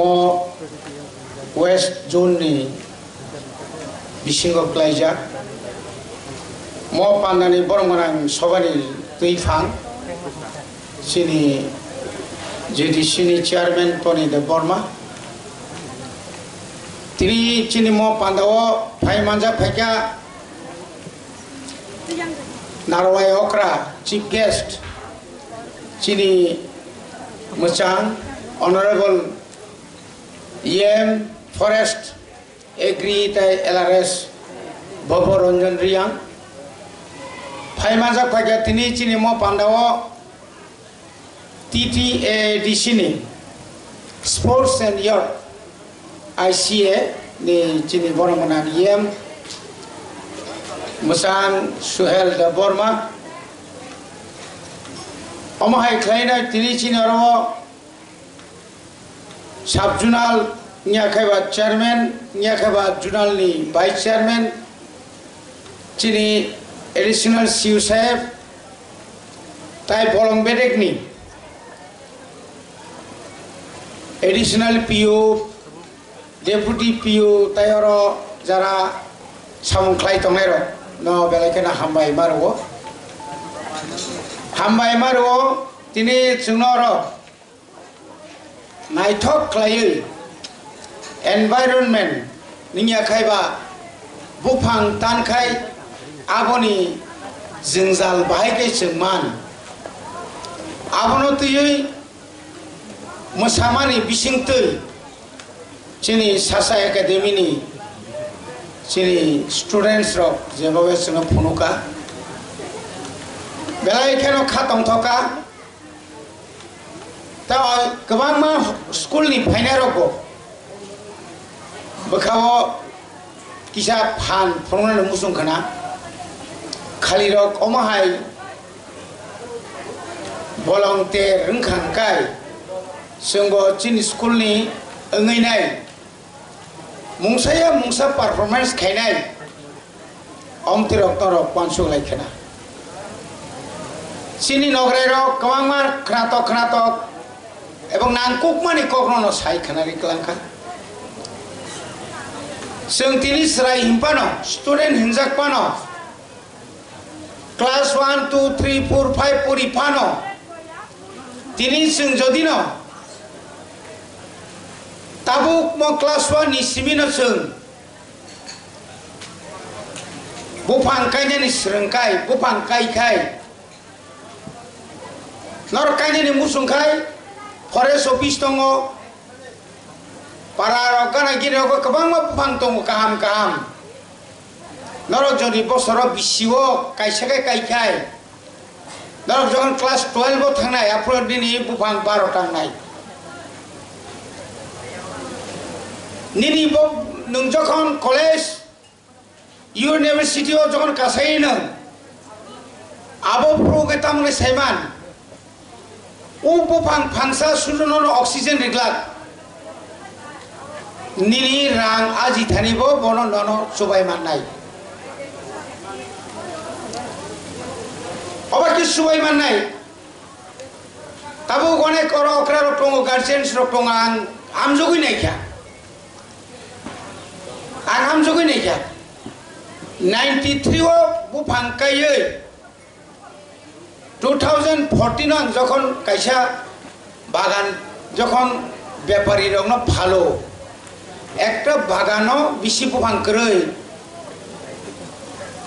mo west zone ni bisingo klaija mo pandani bormanang sobani tuifang sini jadi sini chairman Tony de Burma tiri sini mo pandawo phai manja phaikia Narwai Okra chief guest sini Muchang Honorable EM Forest Agri tai LRS Bobo Ranjan Riang phai manja phaikia tini sini mo pandawo TTA di sini Sports and Yacht ICA di sini bormanang EM Musan Suhel de Burma Omahai Kleina Tinichino Sub-Junal Nyakaba Chairman Nyakaba Junal ni Vice Chairman Chini Additional Siu Sahib Tai Polong Bedek ni Additional PO Deputy PO Tayoro Jara Samung Klai Tongero no belakena hambai maruo tini chunoro naithok klai environment ningya khaiba bufang tan khai aboni jingjal bahai ke chungman abono tui musamani bisingtui chini Sasa Academy ni sini students rok jebabe sunga phunuka belai kheno khatong thoka ta kabang ma school ni phaina roko bakhawo kisa phan phonona musung khana khali rok omahai bolongte rungkhang kai sunggo chin school ni angai nai mungsa performance khainai omtirok torok pansuk lai khana sini nograi rok kawangmar khnatok ebong nangkuk mani kokrono sai khana ri klangkha sung tini srai himpano student hinjak pano class 1 2 3 4 5 puri pano tini sung jodino tabuk mo class 1 ni simino sung bupang kanya ni serengkai bupang kai nor kanya ni musung kai forest office tongo para rokana gire ko kabang ma bupang tongo kaham nor jodi bosoro bisiwo kai nor jon class 12 bo thangnai apro dini bupang 12 tangnai Nini Bob Nungjokon College University of John Kasaina Abo Progetam Seman Upo Pangsa Sudono Oxygen Reglat Nini Rang Aji Tanibo Bono Nono Subai Manai Obaki Subai Manai Tabu Gone Koro Okra Tongo Guardians Rotongang Amjogi Naika Angam jogi nih ya 93 o bupang kai 2014 on যখন কাইসা বাগান যখন ব্যাপারী রং ভালো একটা বাগানো বেশি বufang করে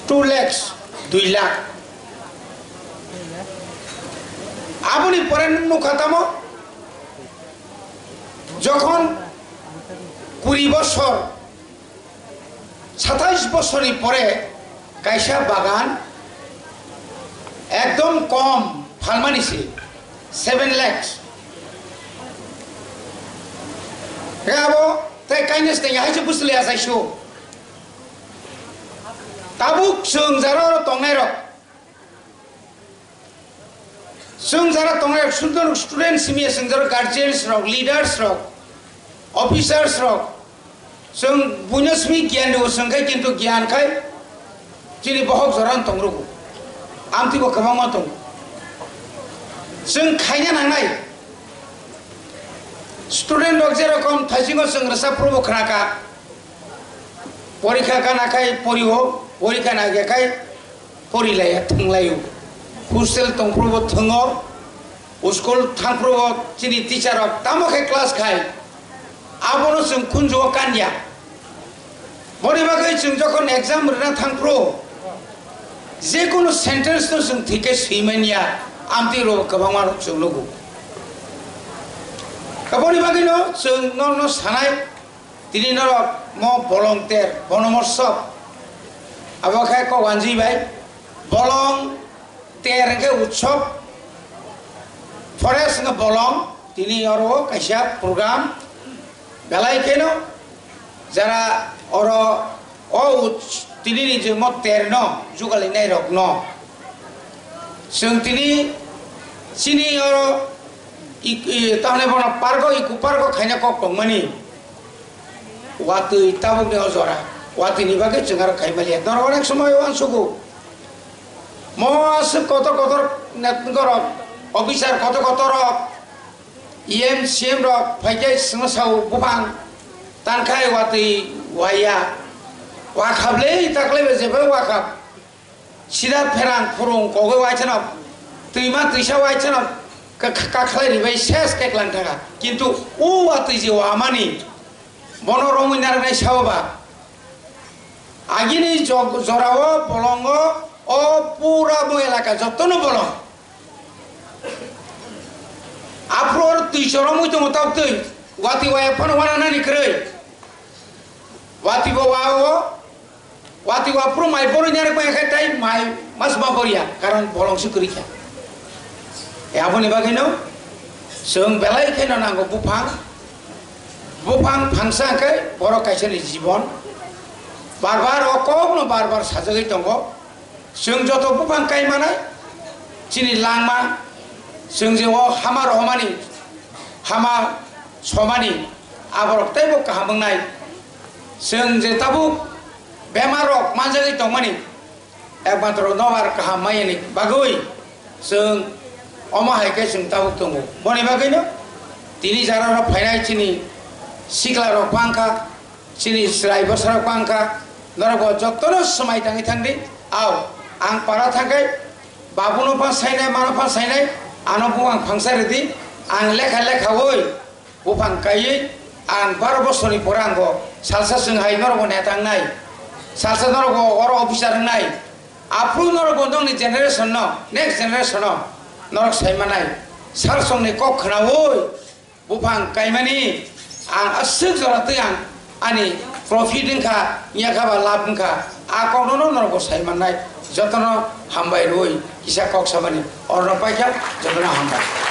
2 lakhs 2 lakh আপনি পরেন মুখাতামো যখন 20 বছর 27 বছরই পরে কাইসা বাগান একদম কম ফালমানিছে 7 lakhs গাবো তাই কাইনেস তে হাইছে বুঝলে আসাইছো তাবুক সংজারো তংনাই রক সংজারা তংনাই সুন্দর স্টুডেন্ট সিমিয়া সংজারো গার্জিয়ানস রক লিডার্স রক অফিসার্স রক जों बुनस्मी ज्ञान दो संखाय किंतु ज्ञान खाय जिनि बहक जरान तंग्रुगु आमतिबो गोबां मा दं जों खायनो नांनाय স্টুডেন্ট রক যেরকম থাইসিংও जों রসা প্রভু খানাকা পরীক্ষা কানাকাই পরিহ পরীক্ষা না গেকাই পরিলাया थांलायो हस्टेल तंप्रबो थङो स्कुल थांप्रबो चिनि टीचार रक तामखे क्लास खाय आबोनो जों कुनजो कान्या बरिबागै जों जखन एग्जाम रना थांप्रो जे कोनो सेंटेंस तो जों थिके सैमानिया आमति रो गोबां मानक जों लोगो बरिबागैनो जों न सानाय दिनै न म भलंटियर बनमर्सक आबाखाय को वानजि bye bolong terengke utsob forest nge bolong tini oro kaisa program belai keno jara oro o tini ni jemo terno jugali nai rok no sung tini sini oro tahne bono pargo iku pargo khaina kok pangmani watu itabuk ne ojora watu ni bage jengar khaimali dor onek somoy wan suku মস কত কত নেতঙ্গর officer কত কত rock EM CM rock ফাইকে সংসাও বুফাং তানখাই ওয়াতি ওয়াইয়া ওয়াখাবলে তাকলে যেবে ওয়াখাব সিদা ফেরাং ফুরুং কগে ওয়াইছেন তুইমা তুইসা ওয়াইছেন কাখলাই রিবাই শেষ কেকলাং থাকা কিন্তু ও ওয়াতি যে ওয়ামানি বনরমিনার নাই সাওবা আগিনি জরাও বলঙ্গ ও পুরা মো এলাকা যতনো বলো আফ্রোর তুই চরমুই তো মতাব তুই ওয়াতি ওয়া ফন ওয়ানা নানি করে ওয়াতি ওয়া প্রো মাই বড় নিয়ার কয় খাইতাই মাই মাস মা বরিয়া কারণ বলংসি করিখা এ আপনি বাগিনো जों বেলাই খাইনো নাঙ্গো বুফাং ফাংসাকে বড় কাইসানি জীবন বারবার অকবনো বারবার সাজাগै दङ जों जत बुफां गायमानाय चिनि लांमा जों जे हामा रहमानि हामा समानि आबरकतायबो काहामंनाय जों जे ताबु बेमारक मानजागै दंमानि एकमात्र नवार काहामायनि बागै जों अमाहायके जों ताबु दङ बनि बागैनो तिनि जारार फायनाय चिनि सिक्लारक पांखा चिनि ड्राइभार पांखा नरगो जतनो समाय थाङै थांदि आव आं पारा थांगाय बाबुनो फासायनाय मानो फासायनाय आनो बुआं फांसारिदि आं लेखा लेखावै बुफां गायै आं 12 बोसोरनि परे आंगो सालसा जोंहाय नरगो नेतांनाय सालसा नरगो अर अफिसार नाय आफ्रु नरगो दंनि जेनेरेशन न नेक्स्ट जेनेरेशन नरग सायमानाय सार संनि कक खोनावै बुफां गायमानि आं असुक जरातै आं आनि प्रफिट इंखा याखाबा लाभ इंखा आकाउन्टनो नरगो सायमानाय जतन हामबाय रोय किसा कक सामानि अर्न पाइखा जतन हामबाय